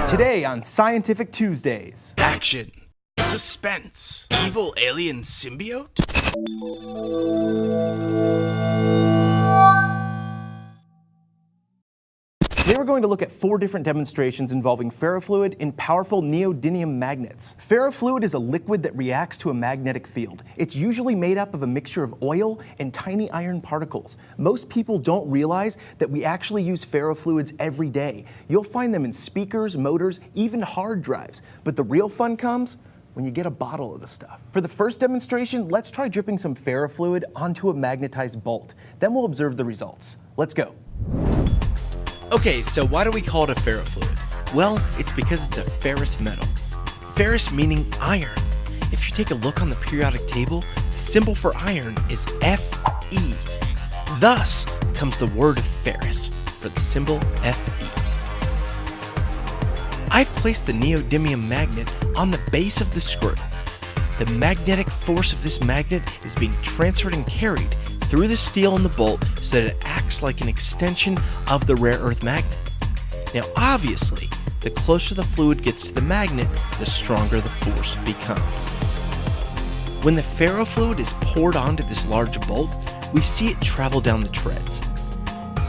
Today on Scientific Tuesdays. Action. Suspense. Evil alien symbiote? Today we're going to look at 4 different demonstrations involving ferrofluid in powerful neodymium magnets. Ferrofluid is a liquid that reacts to a magnetic field. It's usually made up of a mixture of oil and tiny iron particles. Most people don't realize that we actually use ferrofluids every day. You'll find them in speakers, motors, even hard drives. But the real fun comes when you get a bottle of the stuff. For the first demonstration, let's try dripping some ferrofluid onto a magnetized bolt. Then we'll observe the results. Let's go. Okay, so why do we call it a ferrofluid? Well, it's because it's a ferrous metal. Ferrous meaning iron. If you take a look on the periodic table, the symbol for iron is Fe. Thus comes the word ferrous for the symbol Fe. I've placed the neodymium magnet on the base of the screw. The magnetic force of this magnet is being transferred and carried through the steel in the bolt so that it acts like an extension of the rare earth magnet. Now obviously, the closer the fluid gets to the magnet, the stronger the force becomes. When the ferrofluid is poured onto this large bolt, we see it travel down the treads.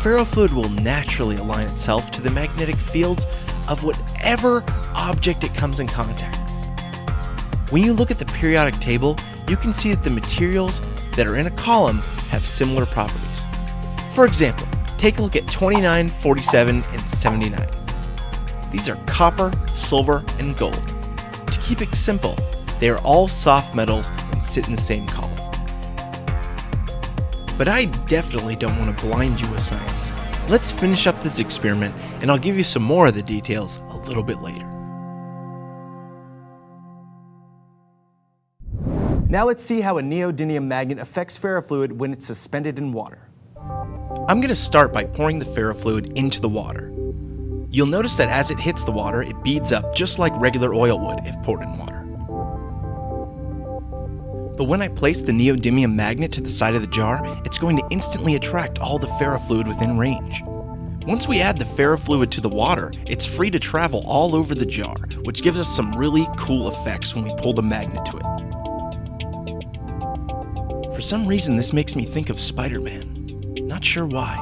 Ferrofluid will naturally align itself to the magnetic fields of whatever object it comes in contact with. When you look at the periodic table, you can see that the materials that are in a column have similar properties. For example, take a look at 29, 47, and 79. These are copper, silver, and gold. To keep it simple, they are all soft metals and sit in the same column. But I definitely don't want to blind you with science. Let's finish up this experiment and I'll give you some more of the details a little bit later. Now let's see how a neodymium magnet affects ferrofluid when it's suspended in water. I'm going to start by pouring the ferrofluid into the water. You'll notice that as it hits the water, it beads up just like regular oil would if poured in water. But when I place the neodymium magnet to the side of the jar, it's going to instantly attract all the ferrofluid within range. Once we add the ferrofluid to the water, it's free to travel all over the jar, which gives us some really cool effects when we pull the magnet to it. For some reason, this makes me think of Spider-Man. Not sure why.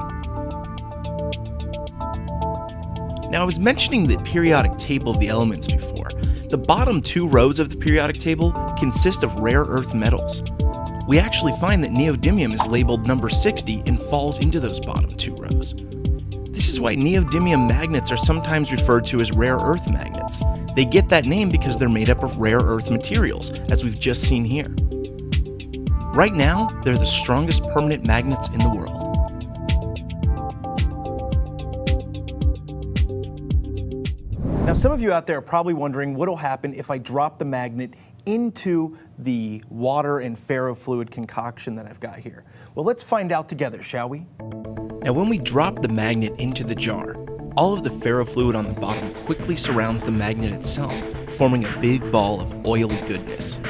Now, I was mentioning the periodic table of the elements before. The bottom 2 rows of the periodic table consist of rare earth metals. We actually find that neodymium is labeled number 60 and falls into those bottom 2 rows. This is why neodymium magnets are sometimes referred to as rare earth magnets. They get that name because they're made up of rare earth materials, as we've just seen here. Right now, they're the strongest permanent magnets in the world. Now some of you out there are probably wondering what will happen if I drop the magnet into the water and ferrofluid concoction that I've got here. Well, let's find out together, shall we? Now when we drop the magnet into the jar, all of the ferrofluid on the bottom quickly surrounds the magnet itself, forming a big ball of oily goodness.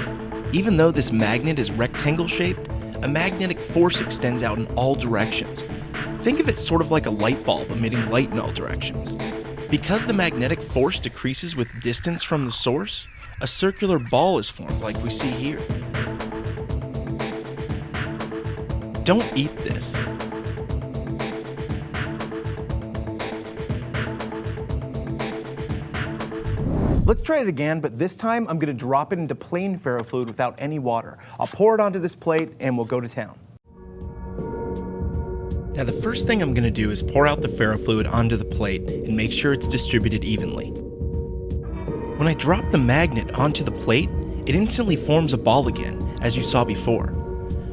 Even though this magnet is rectangle shaped, a magnetic force extends out in all directions. Think of it sort of like a light bulb emitting light in all directions. Because the magnetic force decreases with distance from the source, a circular ball is formed like we see here. Don't eat this. Let's try it again, but this time I'm going to drop it into plain ferrofluid without any water. I'll pour it onto this plate and we'll go to town. Now the first thing I'm going to do is pour out the ferrofluid onto the plate and make sure it's distributed evenly. When I drop the magnet onto the plate, it instantly forms a ball again, as you saw before.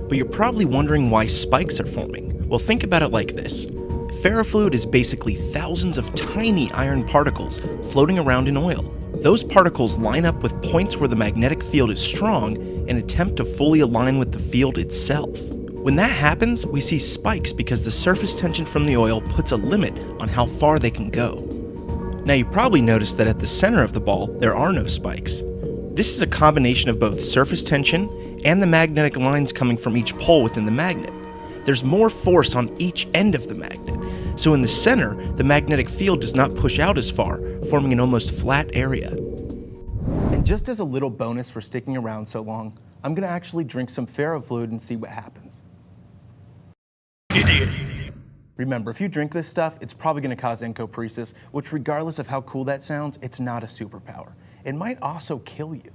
But you're probably wondering why spikes are forming. Well, think about it like this. Ferrofluid is basically thousands of tiny iron particles floating around in oil. Those particles line up with points where the magnetic field is strong and attempt to fully align with the field itself. When that happens, we see spikes because the surface tension from the oil puts a limit on how far they can go. Now you probably noticed that at the center of the ball, there are no spikes. This is a combination of both surface tension and the magnetic lines coming from each pole within the magnet. There's more force on each end of the magnet, so in the center, the magnetic field does not push out as far, forming an almost flat area. And just as a little bonus for sticking around so long, I'm gonna actually drink some fluid and see what happens. Idiot. Remember, if you drink this stuff, it's probably gonna cause encopresis, which regardless of how cool that sounds, it's not a superpower. It might also kill you.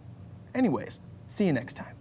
Anyways, see you next time.